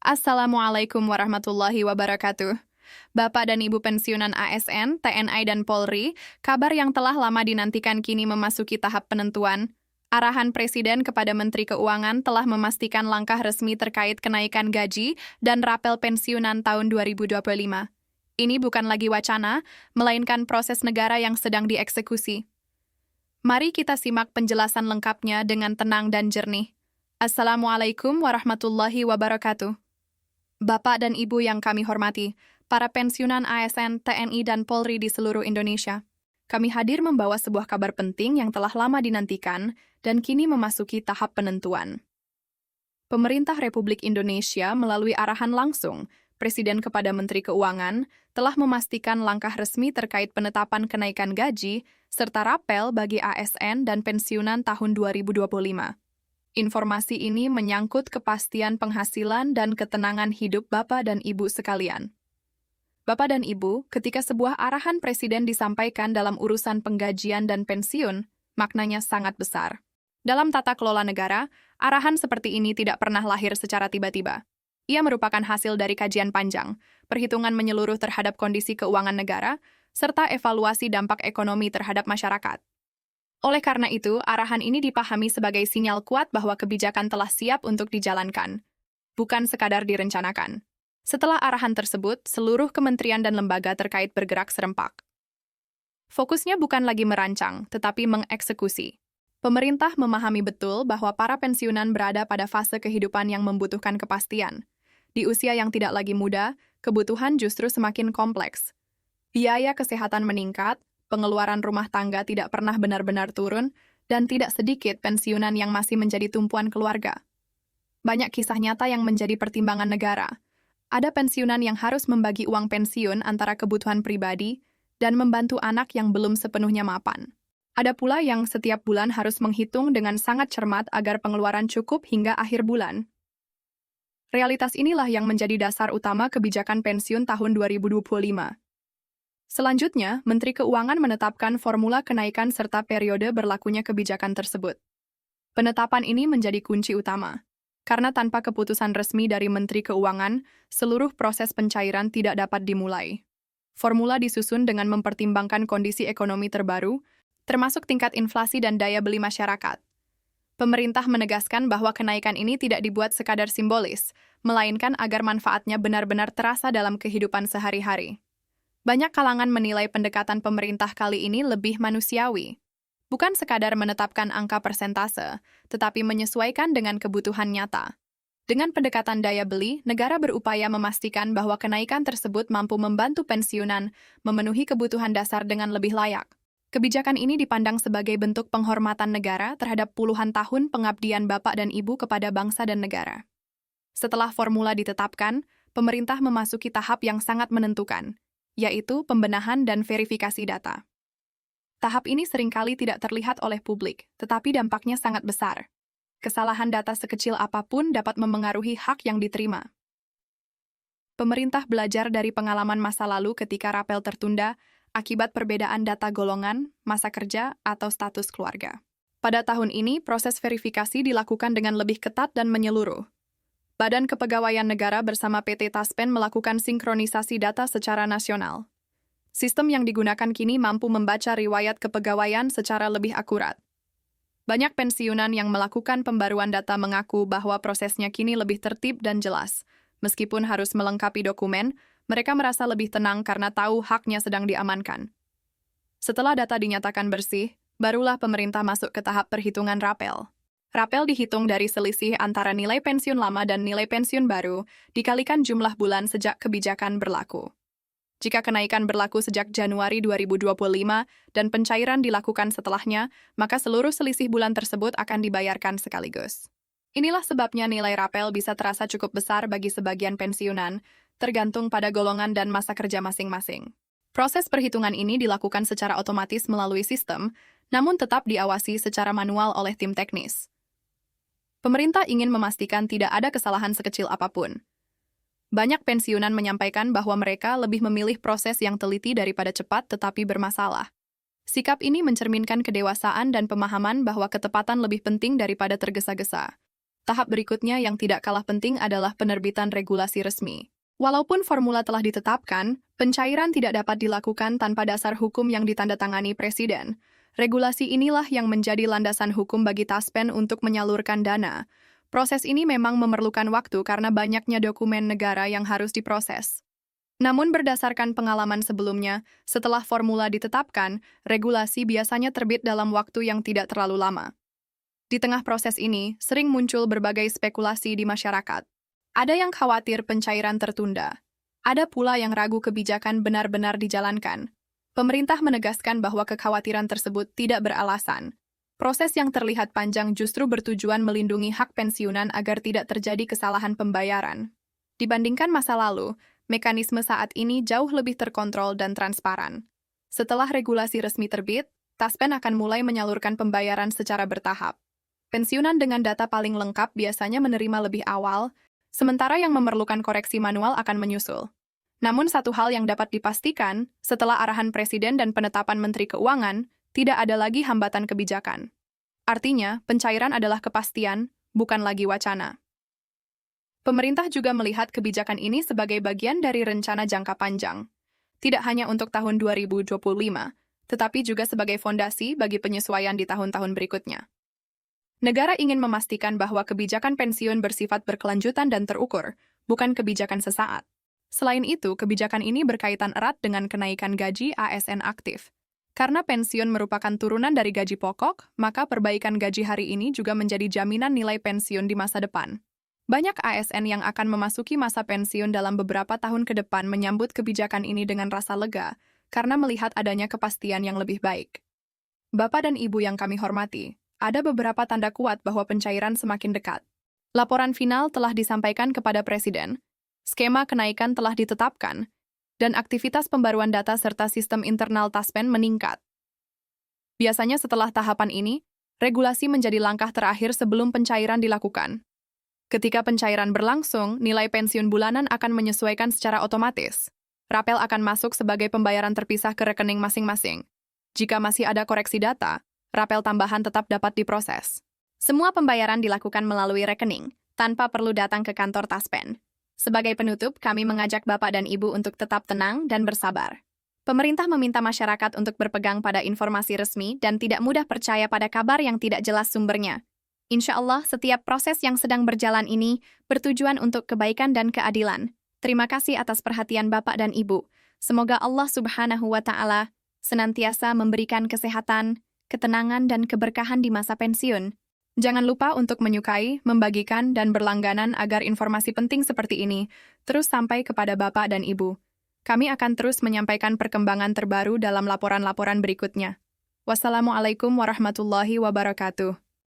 Assalamualaikum warahmatullahi wabarakatuh. Bapak dan Ibu pensiunan ASN, TNI, dan Polri, kabar yang telah lama dinantikan kini memasuki tahap penentuan. Arahan Presiden kepada Menteri Keuangan telah memastikan langkah resmi terkait kenaikan gaji dan rapel pensiunan tahun 2025. Ini bukan lagi wacana, melainkan proses negara yang sedang dieksekusi. Mari kita simak penjelasan lengkapnya dengan tenang dan jernih. Assalamualaikum warahmatullahi wabarakatuh. Bapak dan Ibu yang kami hormati, para pensiunan ASN, TNI, dan Polri di seluruh Indonesia. Kami hadir membawa sebuah kabar penting yang telah lama dinantikan dan kini memasuki tahap penentuan. Pemerintah Republik Indonesia melalui arahan langsung, Presiden kepada Menteri Keuangan, telah memastikan langkah resmi terkait penetapan kenaikan gaji serta rapel bagi ASN dan pensiunan tahun 2025. Informasi ini menyangkut kepastian penghasilan dan ketenangan hidup Bapak dan Ibu sekalian. Bapak dan Ibu, ketika sebuah arahan Presiden disampaikan dalam urusan penggajian dan pensiun, maknanya sangat besar. Dalam tata kelola negara, arahan seperti ini tidak pernah lahir secara tiba-tiba. Ia merupakan hasil dari kajian panjang, perhitungan menyeluruh terhadap kondisi keuangan negara, serta evaluasi dampak ekonomi terhadap masyarakat. Oleh karena itu, arahan ini dipahami sebagai sinyal kuat bahwa kebijakan telah siap untuk dijalankan, bukan sekadar direncanakan. Setelah arahan tersebut, seluruh kementerian dan lembaga terkait bergerak serempak. Fokusnya bukan lagi merancang, tetapi mengeksekusi. Pemerintah memahami betul bahwa para pensiunan berada pada fase kehidupan yang membutuhkan kepastian. Di usia yang tidak lagi muda, kebutuhan justru semakin kompleks. Biaya kesehatan meningkat, pengeluaran rumah tangga tidak pernah benar-benar turun, dan tidak sedikit pensiunan yang masih menjadi tumpuan keluarga. Banyak kisah nyata yang menjadi pertimbangan negara. Ada pensiunan yang harus membagi uang pensiun antara kebutuhan pribadi dan membantu anak yang belum sepenuhnya mapan. Ada pula yang setiap bulan harus menghitung dengan sangat cermat agar pengeluaran cukup hingga akhir bulan. Realitas inilah yang menjadi dasar utama kebijakan pensiun tahun 2025. Selanjutnya, Menteri Keuangan menetapkan formula kenaikan serta periode berlakunya kebijakan tersebut. Penetapan ini menjadi kunci utama, karena tanpa keputusan resmi dari Menteri Keuangan, seluruh proses pencairan tidak dapat dimulai. Formula disusun dengan mempertimbangkan kondisi ekonomi terbaru, termasuk tingkat inflasi dan daya beli masyarakat. Pemerintah menegaskan bahwa kenaikan ini tidak dibuat sekadar simbolis, melainkan agar manfaatnya benar-benar terasa dalam kehidupan sehari-hari. Banyak kalangan menilai pendekatan pemerintah kali ini lebih manusiawi. Bukan sekadar menetapkan angka persentase, tetapi menyesuaikan dengan kebutuhan nyata. Dengan pendekatan daya beli, negara berupaya memastikan bahwa kenaikan tersebut mampu membantu pensiunan memenuhi kebutuhan dasar dengan lebih layak. Kebijakan ini dipandang sebagai bentuk penghormatan negara terhadap puluhan tahun pengabdian Bapak dan Ibu kepada bangsa dan negara. Setelah formula ditetapkan, pemerintah memasuki tahap yang sangat menentukan, yaitu pembenahan dan verifikasi data. Tahap ini seringkali tidak terlihat oleh publik, tetapi dampaknya sangat besar. Kesalahan data sekecil apapun dapat memengaruhi hak yang diterima. Pemerintah belajar dari pengalaman masa lalu ketika rapel tertunda akibat perbedaan data golongan, masa kerja, atau status keluarga. Pada tahun ini, proses verifikasi dilakukan dengan lebih ketat dan menyeluruh. Badan Kepegawaian Negara bersama PT Taspen melakukan sinkronisasi data secara nasional. Sistem yang digunakan kini mampu membaca riwayat kepegawaian secara lebih akurat. Banyak pensiunan yang melakukan pembaruan data mengaku bahwa prosesnya kini lebih tertib dan jelas. Meskipun harus melengkapi dokumen, mereka merasa lebih tenang karena tahu haknya sedang diamankan. Setelah data dinyatakan bersih, barulah pemerintah masuk ke tahap perhitungan rapel. Rapel dihitung dari selisih antara nilai pensiun lama dan nilai pensiun baru, dikalikan jumlah bulan sejak kebijakan berlaku. Jika kenaikan berlaku sejak Januari 2025 dan pencairan dilakukan setelahnya, maka seluruh selisih bulan tersebut akan dibayarkan sekaligus. Inilah sebabnya nilai rapel bisa terasa cukup besar bagi sebagian pensiunan, tergantung pada golongan dan masa kerja masing-masing. Proses perhitungan ini dilakukan secara otomatis melalui sistem, namun tetap diawasi secara manual oleh tim teknis. Pemerintah ingin memastikan tidak ada kesalahan sekecil apapun. Banyak pensiunan menyampaikan bahwa mereka lebih memilih proses yang teliti daripada cepat tetapi bermasalah. Sikap ini mencerminkan kedewasaan dan pemahaman bahwa ketepatan lebih penting daripada tergesa-gesa. Tahap berikutnya yang tidak kalah penting adalah penerbitan regulasi resmi. Walaupun formula telah ditetapkan, pencairan tidak dapat dilakukan tanpa dasar hukum yang ditandatangani Presiden. Regulasi inilah yang menjadi landasan hukum bagi Taspen untuk menyalurkan dana. Proses ini memang memerlukan waktu karena banyaknya dokumen negara yang harus diproses. Namun berdasarkan pengalaman sebelumnya, setelah formula ditetapkan, regulasi biasanya terbit dalam waktu yang tidak terlalu lama. Di tengah proses ini, sering muncul berbagai spekulasi di masyarakat. Ada yang khawatir pencairan tertunda. Ada pula yang ragu kebijakan benar-benar dijalankan. Pemerintah menegaskan bahwa kekhawatiran tersebut tidak beralasan. Proses yang terlihat panjang justru bertujuan melindungi hak pensiunan agar tidak terjadi kesalahan pembayaran. Dibandingkan masa lalu, mekanisme saat ini jauh lebih terkontrol dan transparan. Setelah regulasi resmi terbit, Taspen akan mulai menyalurkan pembayaran secara bertahap. Pensiunan dengan data paling lengkap biasanya menerima lebih awal, sementara yang memerlukan koreksi manual akan menyusul. Namun satu hal yang dapat dipastikan, setelah arahan Presiden dan penetapan Menteri Keuangan, tidak ada lagi hambatan kebijakan. Artinya, pencairan adalah kepastian, bukan lagi wacana. Pemerintah juga melihat kebijakan ini sebagai bagian dari rencana jangka panjang. Tidak hanya untuk tahun 2025, tetapi juga sebagai fondasi bagi penyesuaian di tahun-tahun berikutnya. Negara ingin memastikan bahwa kebijakan pensiun bersifat berkelanjutan dan terukur, bukan kebijakan sesaat. Selain itu, kebijakan ini berkaitan erat dengan kenaikan gaji ASN aktif. Karena pensiun merupakan turunan dari gaji pokok, maka perbaikan gaji hari ini juga menjadi jaminan nilai pensiun di masa depan. Banyak ASN yang akan memasuki masa pensiun dalam beberapa tahun ke depan menyambut kebijakan ini dengan rasa lega, karena melihat adanya kepastian yang lebih baik. Bapak dan Ibu yang kami hormati, ada beberapa tanda kuat bahwa pencairan semakin dekat. Laporan final telah disampaikan kepada Presiden, skema kenaikan telah ditetapkan, dan aktivitas pembaruan data serta sistem internal Taspen meningkat. Biasanya setelah tahapan ini, regulasi menjadi langkah terakhir sebelum pencairan dilakukan. Ketika pencairan berlangsung, nilai pensiun bulanan akan menyesuaikan secara otomatis. Rapel akan masuk sebagai pembayaran terpisah ke rekening masing-masing. Jika masih ada koreksi data, rapel tambahan tetap dapat diproses. Semua pembayaran dilakukan melalui rekening, tanpa perlu datang ke kantor Taspen. Sebagai penutup, kami mengajak Bapak dan Ibu untuk tetap tenang dan bersabar. Pemerintah meminta masyarakat untuk berpegang pada informasi resmi dan tidak mudah percaya pada kabar yang tidak jelas sumbernya. Insya Allah, setiap proses yang sedang berjalan ini bertujuan untuk kebaikan dan keadilan. Terima kasih atas perhatian Bapak dan Ibu. Semoga Allah Subhanahu wa Ta'ala senantiasa memberikan kesehatan, ketenangan, dan keberkahan di masa pensiun. Jangan lupa untuk menyukai, membagikan, dan berlangganan agar informasi penting seperti ini terus sampai kepada Bapak dan Ibu. Kami akan terus menyampaikan perkembangan terbaru dalam laporan-laporan berikutnya. Wassalamualaikum warahmatullahi wabarakatuh.